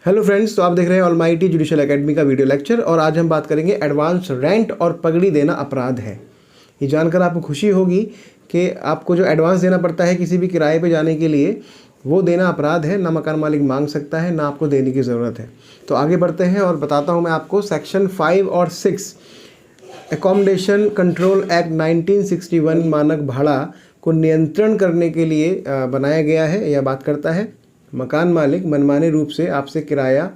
Hello friends, तो आप देख रहे हैं ऑलमाइटी जुडिशियल एकेडमी का वीडियो लेक्चर और आज हम बात करेंगे एडवांस रेंट और पगड़ी देना अपराध है। ये जानकर आपको खुशी होगी कि आपको जो एडवांस देना पड़ता है किसी भी किराए पे जाने के लिए, वो देना अपराध है। ना मकान मालिक मांग सकता है, ना आपको देने की ज़रूरत है। तो आगे बढ़ते हैं और बताता हूँ मैं आपको सेक्शन 5 और 6 एकोमोडेशन कंट्रोल एक्ट 1961 मानक भाड़ा को नियंत्रण करने के लिए बनाया गया है। यह बात करता है मकान मालिक मनमाने रूप से आपसे किराया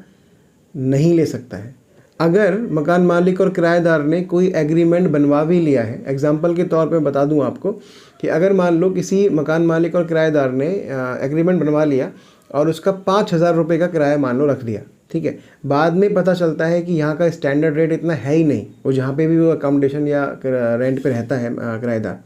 नहीं ले सकता है। अगर मकान मालिक और किराएदार ने कोई एग्रीमेंट बनवा भी लिया है, एग्जांपल के तौर पे बता दूं आपको कि अगर मान लो किसी मकान मालिक और किराएदार ने एग्रीमेंट बनवा लिया और उसका 5,000 रुपये का किराया मान लो रख दिया, ठीक है। बाद में पता चलता है कि यहाँ का स्टैंडर्ड रेट इतना है ही नहीं, वो जहाँ पे भी वो अकोमोडेशन या रेंट पे रहता है किराएदार,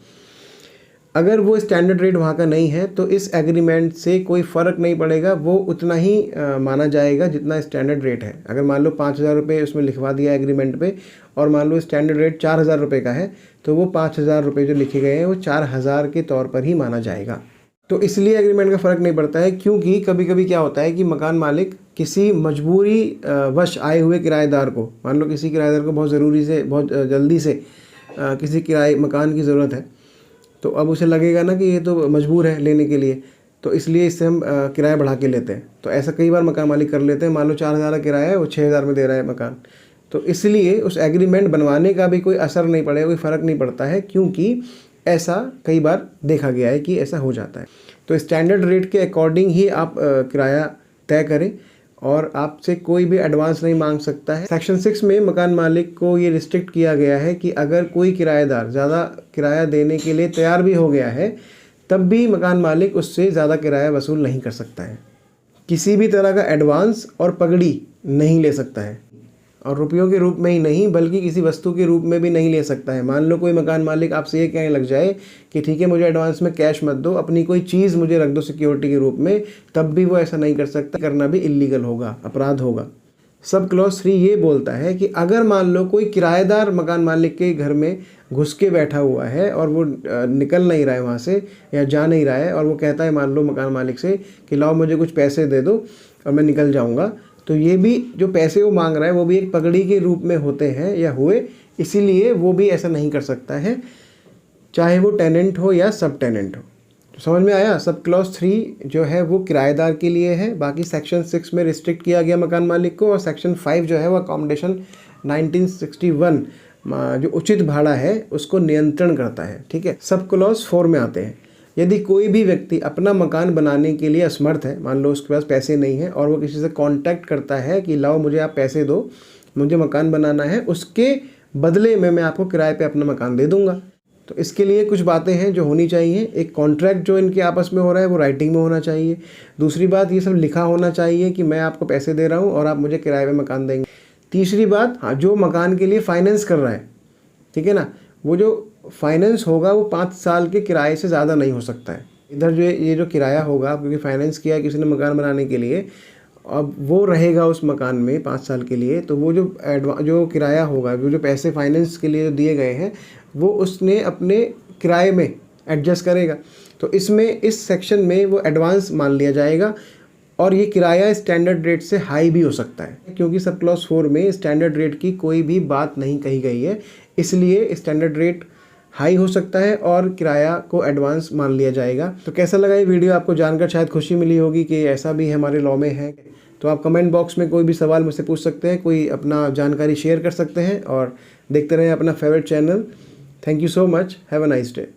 अगर वो स्टैंडर्ड रेट वहाँ का नहीं है तो इस एग्रीमेंट से कोई फ़र्क नहीं पड़ेगा, वो उतना ही माना जाएगा जितना स्टैंडर्ड रेट है। अगर मान लो 5,000 रुपये उसमें लिखवा दिया एग्रीमेंट पे और मान लो स्टैंडर्ड रेट 4,000 रुपये का है, तो वो 5,000 रुपये जो लिखे गए हैं वो 4,000 के तौर पर ही माना जाएगा। तो इसलिए एग्रीमेंट का फ़र्क नहीं पड़ता है, क्योंकि कभी कभी क्या होता है कि मकान मालिक किसी मजबूरी वश आए हुए किराएदार को, मान लो किसी किराएदार को बहुत ज़रूरी से बहुत जल्दी से किसी किराए मकान की ज़रूरत है, तो अब उसे लगेगा ना कि ये तो मजबूर है लेने के लिए, तो इसलिए इससे हम किराया बढ़ा के लेते हैं। तो ऐसा कई बार मकान मालिक कर लेते हैं। मान लो 4,000 का किराया है, वो 6,000 में दे रहा है मकान, तो इसलिए उस एग्रीमेंट बनवाने का भी कोई असर नहीं पड़ेगा, कोई फ़र्क नहीं पड़ता है, क्योंकि ऐसा कई बार देखा गया है कि ऐसा हो जाता है। तो स्टैंडर्ड रेट के अकॉर्डिंग ही आप किराया तय करें और आपसे कोई भी एडवांस नहीं मांग सकता है। सेक्शन 6 में मकान मालिक को ये रिस्ट्रिक्ट किया गया है कि अगर कोई किराएदार ज़्यादा किराया देने के लिए तैयार भी हो गया है, तब भी मकान मालिक उससे ज़्यादा किराया वसूल नहीं कर सकता है। किसी भी तरह का एडवांस और पगड़ी नहीं ले सकता है, और रुपयों के रूप में ही नहीं बल्कि किसी वस्तु के रूप में भी नहीं ले सकता है। मान लो कोई मकान मालिक आपसे ये कहने लग जाए कि ठीक है, मुझे एडवांस में कैश मत दो, अपनी कोई चीज़ मुझे रख दो सिक्योरिटी के रूप में, तब भी वो ऐसा नहीं कर सकता। करना भी इलीगल होगा, अपराध होगा। सब क्लॉज 3 ये बोलता है कि अगर मान लो कोई किराएदार मकान मालिक के घर में घुस के बैठा हुआ है और वो निकल नहीं रहा है वहाँ से या जा नहीं रहा है, और वो कहता है मान लो मकान मालिक से कि लाओ मुझे कुछ पैसे दे दो और मैं निकल जाऊँगा, तो ये भी जो पैसे वो मांग रहा है वो भी एक पगड़ी के रूप में होते हैं या हुए, इसीलिए वो भी ऐसा नहीं कर सकता है, चाहे वो टेनेंट हो या सब टेनेंट हो। तो समझ में आया। सब क्लॉज 3 जो है वो किराएदार के लिए है, बाकी सेक्शन 6 में रिस्ट्रिक्ट किया गया मकान मालिक को, और सेक्शन 5 जो है वो अकोमोडेशन 1961 जो उचित भाड़ा है उसको नियंत्रण करता है, ठीक है। सब क्लॉज 4 में आते हैं। यदि कोई भी व्यक्ति अपना मकान बनाने के लिए असमर्थ है, मान लो उसके पास पैसे नहीं है और वो किसी से कांटेक्ट करता है कि लाओ मुझे आप पैसे दो, मुझे मकान बनाना है, उसके बदले में मैं आपको किराए पे अपना मकान दे दूंगा। तो इसके लिए कुछ बातें हैं जो होनी चाहिए। एक कॉन्ट्रैक्ट जो इनके आपस में हो रहा है वो राइटिंग में होना चाहिए। दूसरी बात, ये सब लिखा होना चाहिए कि मैं आपको पैसे दे रहा हूँ और आप मुझे किराए पे मकान देंगे। तीसरी बात, हाँ, जो मकान के लिए फाइनेंस कर रहा है, ठीक है ना, वो जो फाइनेंस होगा वो 5 साल के किराए से ज़्यादा नहीं हो सकता है। इधर जो ये जो किराया होगा, क्योंकि फाइनेंस किया है किसी ने मकान बनाने के लिए, अब वो रहेगा उस मकान में 5 साल के लिए, तो वो जो किराया होगा, वो जो पैसे फाइनेंस के लिए दिए गए हैं, वो उसने अपने किराए में एडजस्ट करेगा। तो इसमें इस सेक्शन में वो एडवांस मान लिया जाएगा, और ये किराया स्टैंडर्ड रेट से हाई भी हो सकता है, क्योंकि सब क्लॉज 4 में स्टैंडर्ड रेट की कोई भी बात नहीं कही गई है, इसलिए स्टैंडर्ड रेट हाई हो सकता है और किराया को एडवांस मान लिया जाएगा। तो कैसा लगा ये वीडियो? आपको जानकर शायद खुशी मिली होगी कि ऐसा भी हमारे लॉ में है। तो आप कमेंट बॉक्स में कोई भी सवाल मुझसे पूछ सकते हैं, कोई अपना जानकारी शेयर कर सकते हैं, और देखते रहें अपना favourite channel. Thank you so much. Have a nice day.